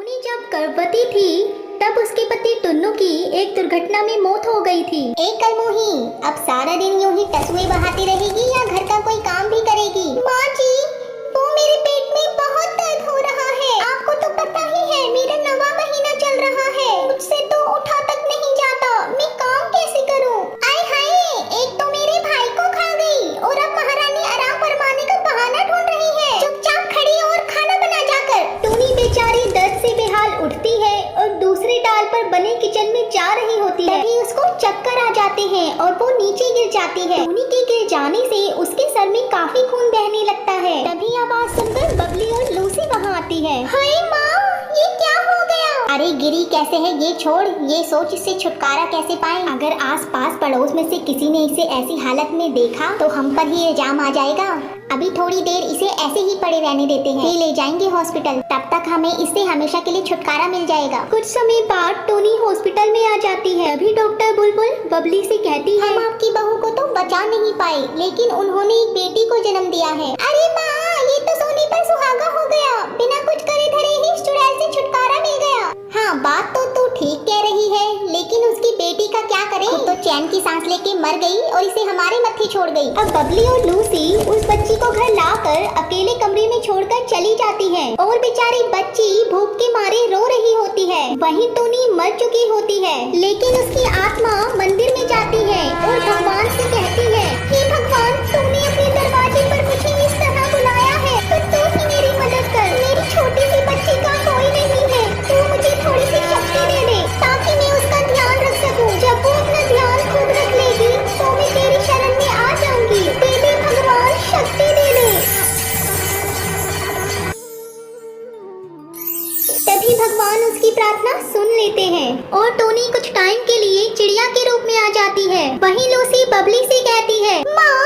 Tony जब गर्भवती थी तब उसके पति टुन्नू की एक दुर्घटना में मौत हो गई थी। एक कलमोही अब सारा दिन यूं ही तसुए बहाती रहेगी या घर का कोई काम भी करेगी? माँ जी, वो मेरे पेट में बहुत दर्द हो रहा है। आपको तो पता ही है मेरा 9वां महीना चल रहा है। मुझसे तो उठा तक नहीं जाता। मैं काम कैसे करूँ? आय हाय, एक तो मेरे भाई को खा गई और अब महारानी आराम फरमाने का बहाना ढूंढ रही है। चुपचाप खड़ी और खाना बना जाकर। टोनी बेचारी दर्द से बेहाल उठती है और दूसरे डाल पर बने किचन में जा रही होती है। तभी उसको चक्कर आ जाते हैं और वो नीचे गिर जाती है। टोनी के गिर जाने से उसके सर में काफी खून बहने लगता है। तभी आवाज सुनकर बबली और लूसी वहाँ आती है। हाय माँ, ये क्या हो गया? अरे गिरी कैसे है ये छोड़, ये सोच इससे छुटकारा कैसे पाए। अगर आस-पास पड़ोस में से किसी ने इसे ऐसी हालत में देखा तो हम पर ही इल्जाम आ जाएगा। अभी थोड़ी देर इसे ऐसे ही पड़े रहने देते हैं, फिर ले जाएंगे हॉस्पिटल। तब तक हमें इससे हमेशा के लिए छुटकारा मिल जाएगा। कुछ समय बाद टोनी हॉस्पिटल में आ जाती है। अभी डॉक्टर बुलबुल बबली से कहती है, हम आपकी बहू को तो बचा नहीं पाए, लेकिन उन्होंने एक बेटी को जन्म दिया है। अरे माँ, ये तो सोने पर सुहागा हो गया। बिना कुछ करे धरे ही इस चुड़ैल से छुटकारा मिल गया। हाँ, बात तो तू ठीक कह रही है, लेकिन उसकी बेटी का क्या करें? तो चैन की सांस लेके मर गई और इसे हमारे मत्थे छोड़ गई। अब बबली और लूसी उस बच्ची को घर लाकर अकेले कमरे में छोड़कर चली जाती है और बेचारी बच्ची भूख के मारे रो रही होती है। वहीं टोनी मर चुकी होती है, लेकिन उसकी आत्मा मंदिर में जाती है और भगवान से कहती है, हे भगवान, तुमने अपने दरवाजे पर मुझे इस तरह बुलाया है तो तू ही मेरी मदद कर। मेरी छोटी सी बच्ची का कोई नहीं है, तू मुझे थोड़ी सी शक्ति दे दे ताकि मैं उसका ध्यान रख सकूं। जब वो अपना ध्यान खुद रख लेगी तो मैं तेरी शरण में आ जाऊंगी। दे दे भगवान, शक्ति दे दे। तभी भगवान उसकी प्रार्थना सुन लेते हैं और टोनी कुछ टाइम के लिए चिड़िया के रूप में आ जाती है। वहीं लूसी बबली से कहती है, माँ,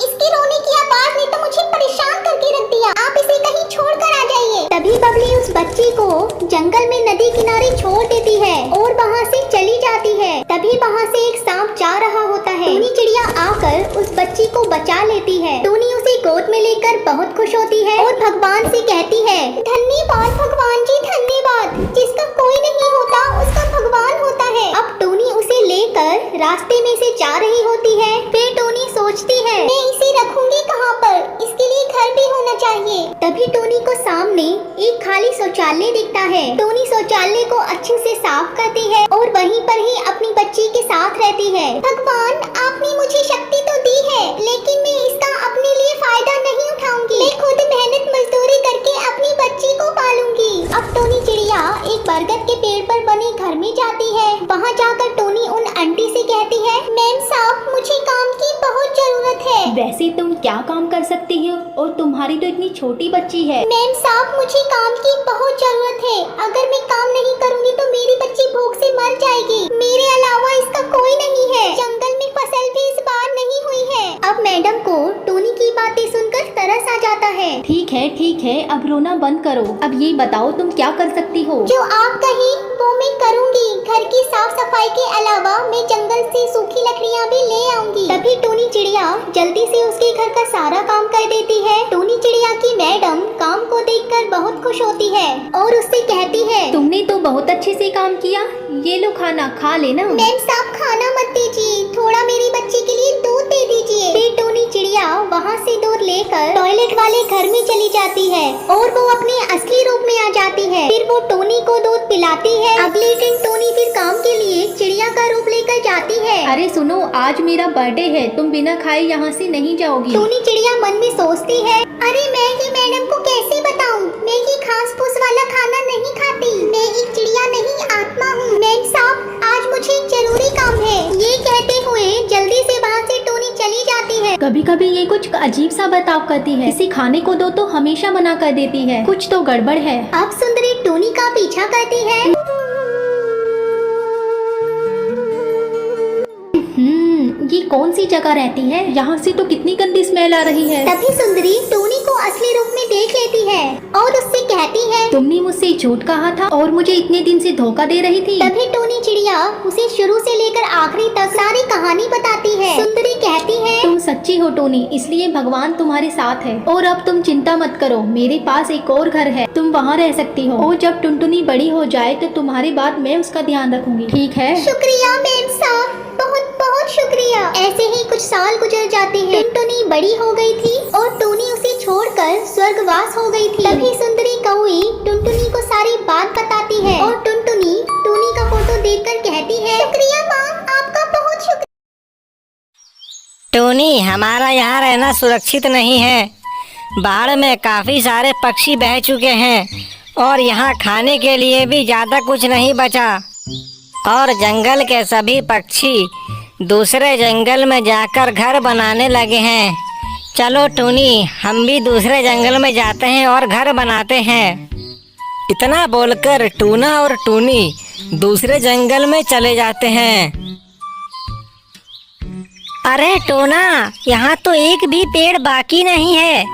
इसके रोने की आवाज ने तो मुझे परेशान करके रख दिया। आप इसे कहीं छोड़कर आ जाइए। तभी बबली उस बच्ची को जंगल में नदी किनारे छोड़ देती है और वहाँ से चली जाती है। तभी वहाँ से एक सांप जा रहा होता है। टोनी चिड़िया आकर उस बच्ची को बचा लेती है। टोनी उसे गोद में लेकर बहुत खुश होती है और भगवान से कहती है, धन्यवाद भगवान जी, धन्यवाद। जिसका कोई नहीं होता उसका भगवान होता है। अब टोनी उसे लेकर रास्ते में से जा रही होती है। फिर टोनी सोचती है, मैं इसे रखूंगी कहाँ पर? इसके लिए घर भी होना चाहिए। तभी टोनी को सामने एक खाली शौचालय दिखता है। टोनी शौचालय को अच्छे से साफ करती है और वहीं पर ही अपनी बच्ची के साथ रहती है। भगवान, आपने मुझे शक्ति तो दी है, लेकिन मैं इसका अपने लिए फायदा नहीं उठाऊंगी। मैं खुद मेहनत मजदूरी करके अपनी बच्ची को पालूंगी। अब टोनी चिड़िया एक बरगद के पेड़ पर बने घर में जाती है। वहाँ जाकर टोनी उन आंटी से कहती है, मैम साहब, मुझे काम की बहुत जरूरत है। वैसे तुम क्या काम कर सकती हो और तुम्हारी तो इतनी छोटी बच्ची है। मैम साहब, मुझे काम की बहुत जरूरत है। अगर मैं काम नहीं करूंगी तो मेरी बच्ची भूख से मर जाएगी। मेरे अलावा इसका कोई नहीं है। जंगल में फसल भी इस बार नहीं हुई है। अब मैडम को टोनी की बातें सुनकर तरस आ जाता है। ठीक है, अब रोना बंद करो। अब ये बताओ तुम क्या कर सकती हो? जो आप कहीं वो मैं करूंगी। घर की साफ सफाई के अलावा मैं जंगल से सूखी लकड़ियाँ भी ले आऊंगी। तभी टोनी चिड़िया जल्दी से उसके घर का सारा काम कर देती है। टोनी चिड़िया की मैडम काम को देखकर बहुत खुश होती है और उससे कहती है, तुमने तो बहुत अच्छे से काम किया। ये लो खाना खा लेना। मैम साहब, खाना मत दीजिए, थोड़ा मेरी बच्ची के लिए दूध दे दीजिए। फिर टोनी चिड़िया वहाँ से दूध लेकर टॉयलेट वाले घर में चली जाती है और वो अपने असली रूप में आ जाती है। फिर वो टोनी को दूध पिलाती है। अगले दिन टोनी फिर काम के लिए चिड़िया का रूप लेकर जाती है। अरे सुनो, आज मेरा बर्थडे है, तुम बिना खाए यहाँ से नहीं जाओगी। टोनी चिड़िया मन में सोचती है, अरे मैं ये मैडम को कैसे बताऊं? मैं ये घास फूस वाला खाना नहीं खाती। मैं एक चिड़िया नहीं, आत्मा हूँ। मैम साहब, आज मुझे एक जरूरी काम है। ये कहते हुए जल्दी से वहाँ से टोनी चली जाती है। कभी कभी ये कुछ अजीब सा बर्ताव करती है। इसे खाने को दो तो हमेशा मना कर देती है। कुछ तो गड़बड़ है। अब सुंदरी टोनी का पीछा करती है। ये कौन सी जगह रहती है? यहाँ से तो कितनी गंदी स्मेल आ रही है। तभी सुंदरी टोनी को असली रूप में देख लेती है और उससे कहती है, तुमने मुझसे झूठ कहा था और मुझे इतने दिन से धोखा दे रही थी। तभी टोनी चिड़िया उसे शुरू से लेकर आखिरी तक सारी कहानी बताती है। सुंदरी कहती है। तुम सच्ची हो टूनी, इसलिए भगवान तुम्हारे साथ है। और अब तुम चिंता मत करो, मेरे पास एक और घर है, तुम वहाँ रह सकती हो। और जब टुनटुनी बड़ी हो जाए तो तुम्हारी बात मैं उसका ध्यान रखूंगी, ठीक है? शुक्रिया मेम साहब, बहुत बहुत शुक्रिया। ऐसे ही कुछ साल गुजर जाते हैं। टुनटुनी बड़ी हो गई थी और टूनी उसे छोड़कर स्वर्गवास हो गई थी। तभी सुंदरी कौवी टुनटुनी को सारी बात बताती है और टुनटुनी टूनी का फोटो देखकर कहती है, शुक्रिया माँ, आपका बहुत शुक्रिया। टोनी, हमारा यहाँ रहना सुरक्षित नहीं है। बाढ़ में काफी सारे पक्षी बह चुके हैं और यहाँ खाने के लिए भी ज्यादा कुछ नहीं बचा। और जंगल के सभी पक्षी दूसरे जंगल में जाकर घर बनाने लगे हैं। चलो टूनी, हम भी दूसरे जंगल में जाते हैं और घर बनाते हैं। इतना बोलकर टूना और टूनी दूसरे जंगल में चले जाते हैं। अरे टूना, यहाँ तो एक भी पेड़ बाकी नहीं है।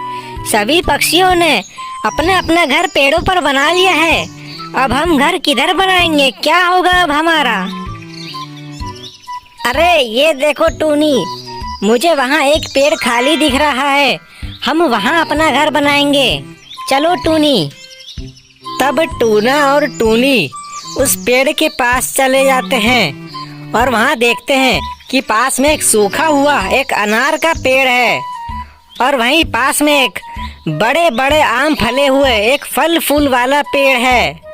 सभी पक्षियों ने अपना अपना घर पेड़ों पर बना लिया है। अब हम घर किधर बनाएंगे? क्या होगा अब हमारा? अरे ये देखो टूनी, मुझे वहाँ एक पेड़ खाली दिख रहा है। हम वहाँ अपना घर बनाएंगे। चलो टूनी। तब टूना और टूनी उस पेड़ के पास चले जाते हैं और वहाँ देखते हैं कि पास में एक सूखा हुआ एक अनार का पेड़ है और वहीं पास में एक बड़े बड़े आम फले हुए एक फल फूल वाला पेड़ है।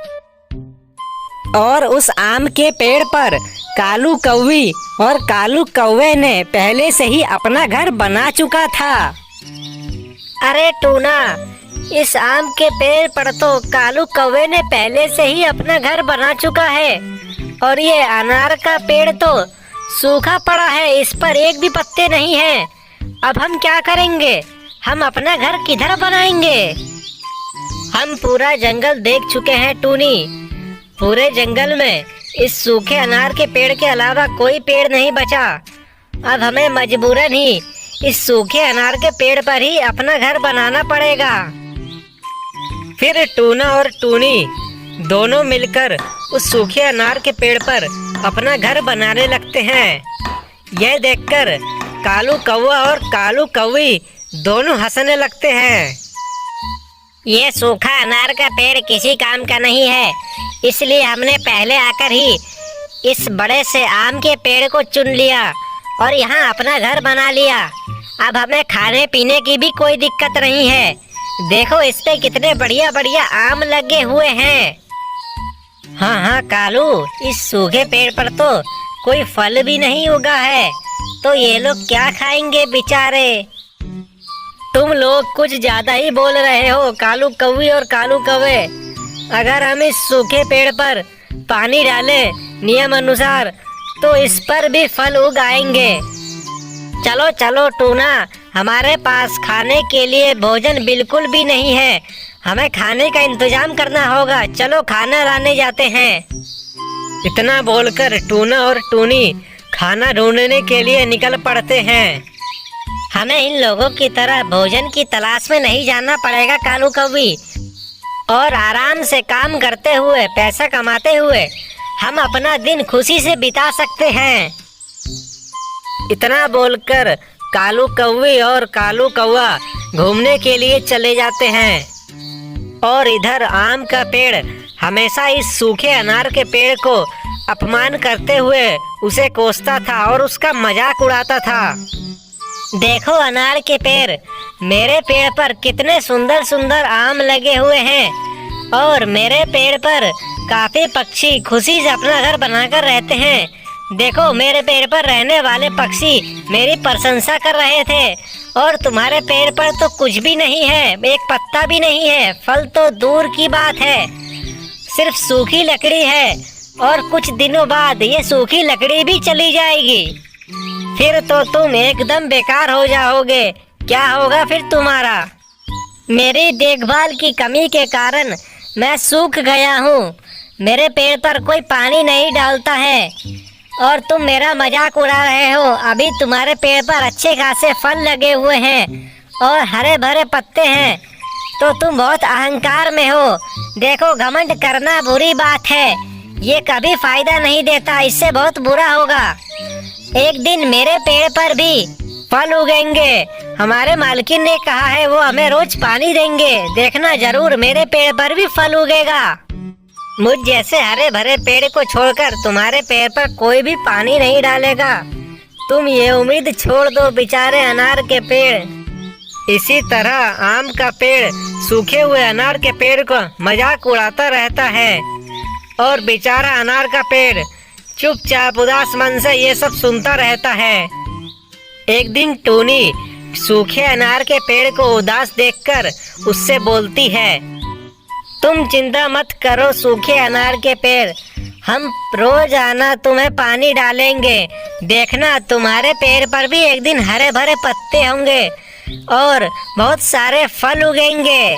और उस आम के पेड़ पर कालू कौवी और कालू कौवे ने पहले से ही अपना घर बना चुका था। अरे टूना, इस आम के पेड़ पर तो कालू कौवे ने पहले से ही अपना घर बना चुका है और ये अनार का पेड़ तो सूखा पड़ा है, इस पर एक भी पत्ते नहीं है। अब हम क्या करेंगे? हम अपना घर किधर बनाएंगे? हम पूरा जंगल देख चुके हैं टूनी। पूरे जंगल में इस सूखे अनार के पेड़ के अलावा कोई पेड़ नहीं बचा। अब हमें मजबूरन ही इस सूखे अनार के पेड़ पर ही अपना घर बनाना पड़ेगा। फिर टूना और टूनी दोनों मिलकर उस सूखे अनार के पेड़ पर अपना घर बनाने लगते हैं। यह देखकर कालू कौवा और कालू कौवी दोनों हंसने लगते हैं। ये सूखा अनार का पेड़ किसी काम का नहीं है, इसलिए हमने पहले आकर ही इस बड़े से आम के पेड़ को चुन लिया और यहाँ अपना घर बना लिया। अब हमें खाने पीने की भी कोई दिक्कत नहीं है। देखो इस पे कितने बढ़िया बढ़िया आम लगे हुए हैं। हाँ हाँ कालू, इस सूखे पेड़ पर तो कोई फल भी नहीं उगा है, तो ये लोग क्या खाएंगे बेचारे। तुम लोग कुछ ज्यादा ही बोल रहे हो कालू कौवी और कालू कौवे। अगर हम इस सूखे पेड़ पर पानी डालें नियम अनुसार तो इस पर भी फल उग आएंगे। चलो चलो टूना, हमारे पास खाने के लिए भोजन बिल्कुल भी नहीं है, हमें खाने का इंतजाम करना होगा। चलो खाना लाने जाते हैं। इतना बोलकर टूना और टूनी खाना ढूंढने के लिए निकल पड़ते हैं। हमें इन लोगों की तरह भोजन की तलाश में नहीं जाना पड़ेगा कालू कौवी, और आराम से काम करते हुए पैसा कमाते हुए हम अपना दिन खुशी से बिता सकते हैं। इतना बोलकर कालू कौवी और कालू कौवा घूमने के लिए चले जाते हैं और इधर आम का पेड़ हमेशा इस सूखे अनार के पेड़ को अपमान करते हुए उसे कोसता था और उसका मजाक उड़ाता था। देखो अनार के पेड़, मेरे पेड़ पर कितने सुंदर सुंदर आम लगे हुए हैं और मेरे पेड़ पर काफी पक्षी खुशी से अपना घर बनाकर रहते हैं। देखो मेरे पेड़ पर रहने वाले पक्षी मेरी प्रशंसा कर रहे थे और तुम्हारे पेड़ पर तो कुछ भी नहीं है, एक पत्ता भी नहीं है, फल तो दूर की बात है, सिर्फ सूखी लकड़ी है और कुछ दिनों बाद ये सूखी लकड़ी भी चली जाएगी, फिर तो तुम एकदम बेकार हो जाओगे। क्या होगा फिर तुम्हारा? मेरी देखभाल की कमी के कारण मैं सूख गया हूँ, मेरे पेड़ पर कोई पानी नहीं डालता है और तुम मेरा मजाक उड़ा रहे हो। अभी तुम्हारे पेड़ पर अच्छे खासे फल लगे हुए हैं और हरे भरे पत्ते हैं, तो तुम बहुत अहंकार में हो। देखो घमंड करना बुरी बात है, ये कभी फायदा नहीं देता, इससे बहुत बुरा होगा। एक दिन मेरे पेड़ पर भी फल उगेंगे। हमारे मालकिन ने कहा है वो हमें रोज पानी देंगे। देखना जरूर मेरे पेड़ पर भी फल उगेगा। मुझ जैसे हरे भरे पेड़ को छोड़कर तुम्हारे पेड़ पर कोई भी पानी नहीं डालेगा। तुम ये उम्मीद छोड़ दो बेचारे अनार के पेड़। इसी तरह आम का पेड़ सूखे हुए अनार के पेड़ को मजाक उड़ाता रहता है और बेचारा अनार का पेड़ चुपचाप उदास मन से ये सब सुनता रहता है। एक दिन टूनी सूखे अनार के पेड़ को उदास देखकर उससे बोलती है, तुम चिंता मत करो सूखे अनार के पेड़, हम रोज आना तुम्हें पानी डालेंगे। देखना तुम्हारे पेड़ पर भी एक दिन हरे भरे पत्ते होंगे और बहुत सारे फल उगेंगे।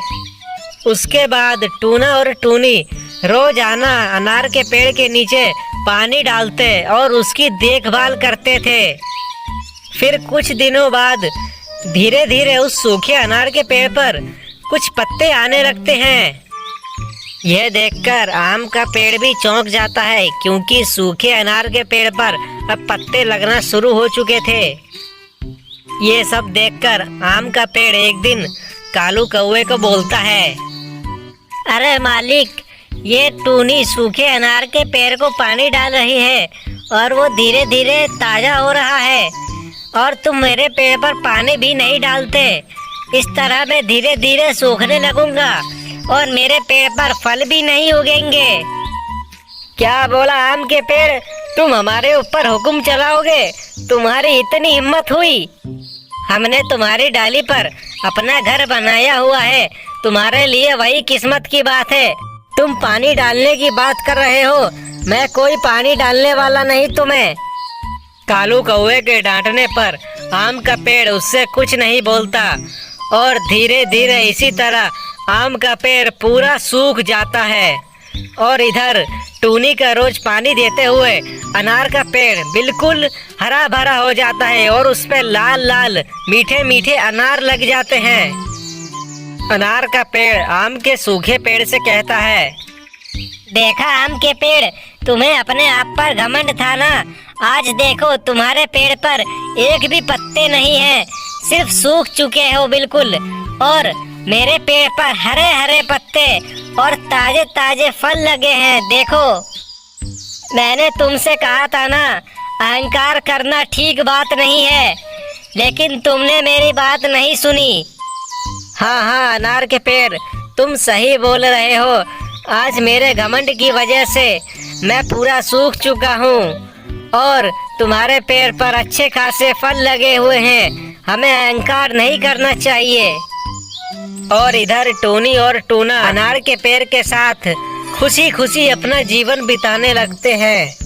उसके बाद टूना और टूनी रोज आना अनार के पेड़ के नीचे पानी डालते और उसकी देखभाल करते थे। फिर कुछ दिनों बाद धीरे धीरे उस सूखे अनार के पेड़ पर कुछ पत्ते आने लगते हैं। यह देखकर आम का पेड़ भी चौंक जाता है क्योंकि सूखे अनार के पेड़ पर अब पत्ते लगना शुरू हो चुके थे। ये सब देखकर आम का पेड़ एक दिन कालू कौवे को बोलता है, अरे मालिक, ये टूनी सूखे अनार के पेड़ को पानी डाल रही है और वो धीरे धीरे ताजा हो रहा है और तुम मेरे पेड़ पर पानी भी नहीं डालते। इस तरह मैं धीरे धीरे सूखने लगूंगा और मेरे पेड़ पर फल भी नहीं उगेंगे। क्या बोला आम के पेड़, तुम हमारे ऊपर हुक्म चलाओगे? तुम्हारी इतनी हिम्मत हुई? हमने तुम्हारी डाली पर अपना घर बनाया हुआ है, तुम्हारे लिए वही किस्मत की बात है। तुम पानी डालने की बात कर रहे हो, मैं कोई पानी डालने वाला नहीं तुम्हें। कालू कौवे के डांटने पर आम का पेड़ उससे कुछ नहीं बोलता और धीरे धीरे इसी तरह आम का पेड़ पूरा सूख जाता है और इधर टूनी का रोज पानी देते हुए अनार का पेड़ बिल्कुल हरा भरा हो जाता है और उस पे लाल लाल मीठे मीठे अनार लग जाते हैं। अनार का पेड़ आम के सूखे पेड़ से कहता है, देखा आम के पेड़, तुम्हें अपने आप पर घमंड था ना, आज देखो तुम्हारे पेड़ पर एक भी पत्ते नहीं है, सिर्फ सूख चुके हो बिल्कुल और मेरे पेड़ पर हरे हरे पत्ते और ताजे ताजे फल लगे हैं। देखो, मैंने तुमसे कहा था ना, अहंकार करना ठीक बात नहीं है, लेकिन तुमने मेरी बात नहीं सुनी। हाँ हाँ अनार के पेड़, तुम सही बोल रहे हो, आज मेरे घमंड की वजह से मैं पूरा सूख चुका हूँ और तुम्हारे पेड़ पर अच्छे खासे फल लगे हुए हैं, हमें अहंकार नहीं करना चाहिए। और इधर टूनी और टूना अनार के पेड़ के साथ खुशी खुशी अपना जीवन बिताने लगते हैं।